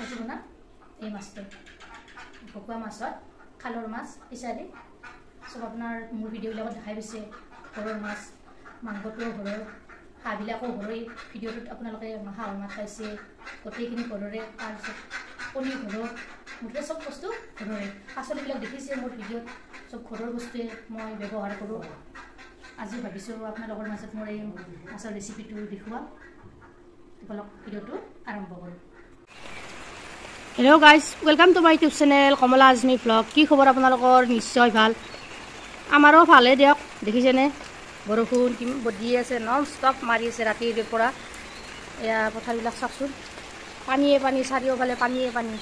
আজি বনাম এই মাছটো ভকুৱা মাছত খালৰ মাছ ইচাৰি সব আপোনাৰ মোৰ ভিডিঅ'বিলাকত দেখাই পাইছে ঘৰৰ মাছ মাংসটোও ঘৰৰ হাঁহবিলাকো ঘৰৰে ভিডিঅ'টোত আপোনালোকে হাঁহৰ মাছ পাইছে গোটেইখিনি ঘৰৰে তাৰপিছত কণী ঘৰৰ মুঠতে চব বস্তু ঘৰৰে পাচলিবিলাক দেখিছে মোৰ ভিডিঅ'ত চব ঘৰৰ বস্তুৱে মই ব্যৱহাৰ কৰোঁ আজি ভাবিছোঁ আপোনালোকৰ মাজত মোৰ এই মাছৰ ৰেচিপিটো দেখুৱাম বলক ভিডিঅ'টো আৰম্ভ কৰোঁ hello' guys welcome to my YouTube channel Kamala Azmi vlog কি খবৰ আপোনালোকৰ নিশ্চয় ভাল আমাৰো ভালে দিয়ক দেখিছেনে বৰষুণ দি আছে নন ষ্টপ মাৰি আছে ৰাতিৰ পৰা এয়া পথাৰবিলাক চাওকচোন পানীয়ে পানী চাৰিওফালে পানীয়ে পানী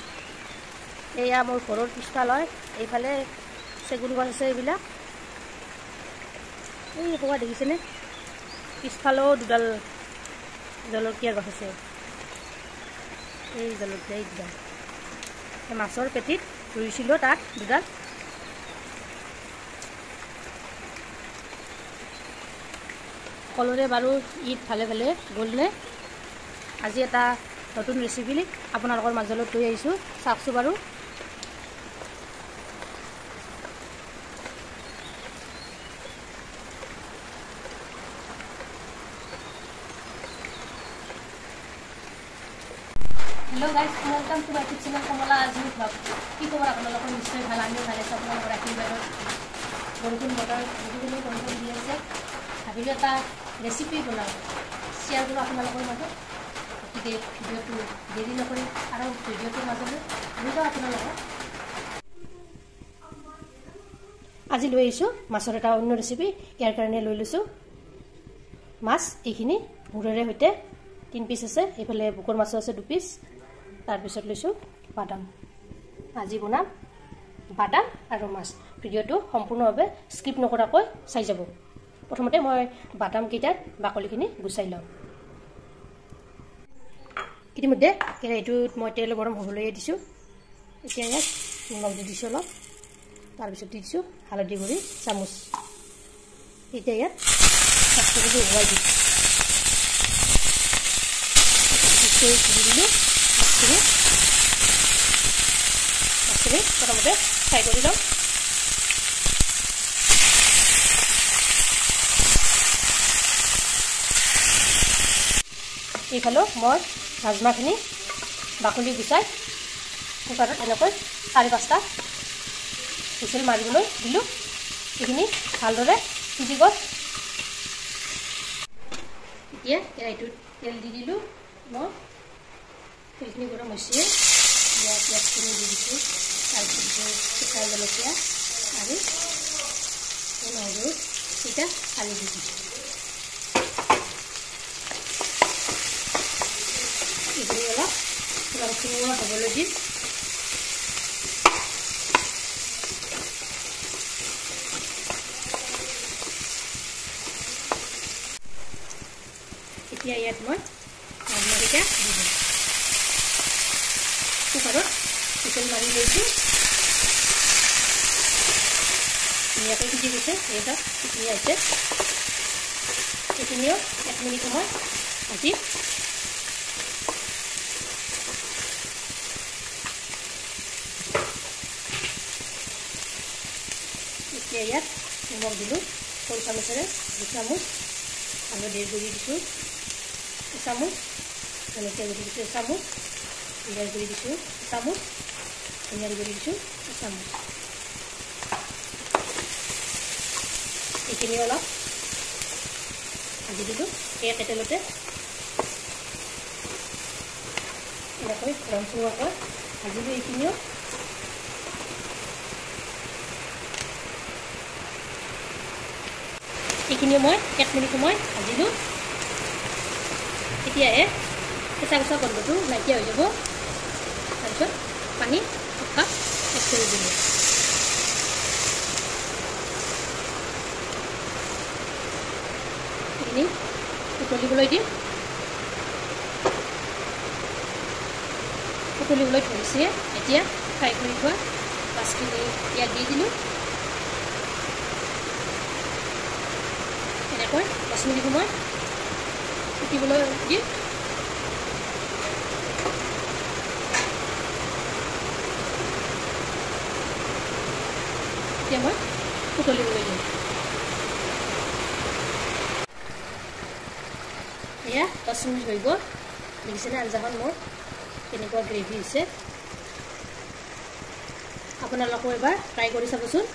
এয়া মোৰ ঘৰৰ পিছফাল হয় এইফালে চেগুন গছ আছে এইবিলাক এই এসোপা দেখিছেনে পিছফালেও দুডাল জলকীয়া গছ আছে এই জলকীয়া এই দুডাল মাছৰ পেটিত ৰুইছিলোঁ তাত দুডাল সকলোৰে বাৰু ঈদ ভালে ভালে গ'লনে আজি এটা নতুন ৰেচিপি আপোনালোকৰ মাজলৈ লৈ আহিছোঁ চাওকচোন বাৰু hello' guys welcome to my YouTube channel Kamala Azmi vlog কি খবৰ আপোনালোকৰ নিশ্চয় ভাল আমিও ভালে আছোঁ আপোনালোকৰ আশীৰ্বাদত বৰষুণ বতৰ বহুখিনি বৰষুণ দি আছে ভাবিলোঁ এটা ৰেচিপি বনাওঁ শ্বেয়াৰ কৰোঁ আপোনালোকৰ মাজত গতিকে ভিডিঅ'টো দেৰি নকৰি আৰু ভিডিঅ'টোৰ মাজলৈ লৈ যাওঁ আপোনালোকৰ আজি লৈ আহিছোঁ মাছৰ এটা অন্য ৰেচিপি ইয়াৰ কাৰণে লৈ লৈছোঁ মাছ এইখিনি মূৰেৰে সৈতে 3 পিচ আছে এইফালে বুকৰ মাছো আছে 2 পিচ তাৰপিছত লৈছোঁ বাদাম আজি বনাম বাদাম আৰু মাছ ভিডিঅ'টো সম্পূৰ্ণভাৱে স্কিপ নকৰাকৈ চাই যাব প্ৰথমতে মই বাদামকেইটাৰ বাকলিখিনি গুচাই লওঁ ইতিমধ্যে কেৰাহীটোত মই তেল গৰম হ'বলৈ দিছোঁ এতিয়া ইয়াত নিমখ দি দিছোঁ অলপ তাৰপিছত দি দিছোঁ হালধি গুড়ি চামুচ এতিয়া ইয়াত মাছখিনি উহাই দিছোঁ দি দিলোঁ মাছখিনি প্ৰথমতে ফ্ৰাই কৰি লওঁ এইফালেও মই ৰাজমাহখিনি বাকলি গুচাই কুকাৰত এনেকৈ 4-5টা হুইচেল মাৰিবলৈ দিলোঁ এইখিনি ভালদৰে সিজি গ'ল এতিয়া কেৰাহীটোত তেল দি দিলোঁ মই তেলখিনি গৰম হৈছে পিঁয়াজখিনি দি দিছোঁ তাৰপিছত শুকান জলকীয়া আৰু নহৰু এতিয়া আলু দি দিছোঁ এইখিনি অলপ ৰংখিনি হ'বলৈ দিম এতিয়া ইয়াত মই ৰাজমাহকেইটা দি দিম কুকাৰত হুইচেল মাৰি লৈছোঁ ধুনীয়াকৈ সিজি গৈছে এইটা ধুনীয়া হৈছে এইখিনিও 1 মিনিট সময় ভাজি এতিয়া ইয়াত নিমখ দিলোঁ সৰু চামুচেৰে 2 চামুচ হালধিৰ গুড়ি দিছোঁ 1 চামুচ জলকীয়া গুড়ি দিছোঁ 1 চামুচ জিৰাৰ গুড়ি দিছোঁ 1 চামুচ ধনিয়াৰ গুড়ি দিছোঁ 1 চামুচ এইখিনি অলপ ভাজি দিলোঁ একে তেলতে এনেকৈ ৰং চুৱাকৈ ভাজিলোঁ এইখিনিও এইখিনিও মই 1 মিনিট সময় ভাজিলোঁ এতিয়াহে কেঁচা কেঁচা গন্ধটো নাইকিয়া হৈ যাব তাৰপিছত পানী একাপ এড কৰি দিলোঁ এইখিনি উতলিবলৈ দিম উতলিবলৈ ধৰিছে এতিয়া ফ্ৰাই কৰি থোৱা মাছখিনি ইয়াত দি দিলোঁ এনেকৈ 10 মিনিট সময় ফুটিবলৈ দিম এতিয়া মই উতলিবলৈ দিম এয়া 10 মিনিট হৈ গ'ল দেখিছেনে আঞ্জাখন মোৰ কেনেকুৱা গ্ৰেভি হৈছে আপোনালোকে এবাৰ ট্ৰাই কৰি চাবচোন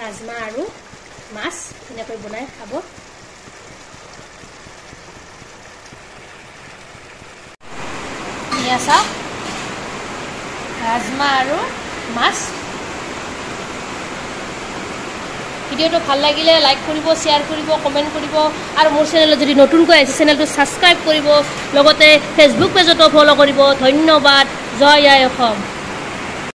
ৰাজমা আৰু মাছ এনেকৈ বনাই খাব এয়া চাওক ৰাজমা আৰু মাছ ভিডিওটো ভাল লাগিলে লাইক কৰিব শেয়াৰ কৰিব কমেন্ট কৰিব আৰু মোৰ চেনেলত যদি নতুনকৈ আছে চেনেলটো সাবস্ক্ৰাইব কৰিব লগতে ফেসবুক পেজতো ফলো কৰিব ধন্যবাদ জয় আই অসম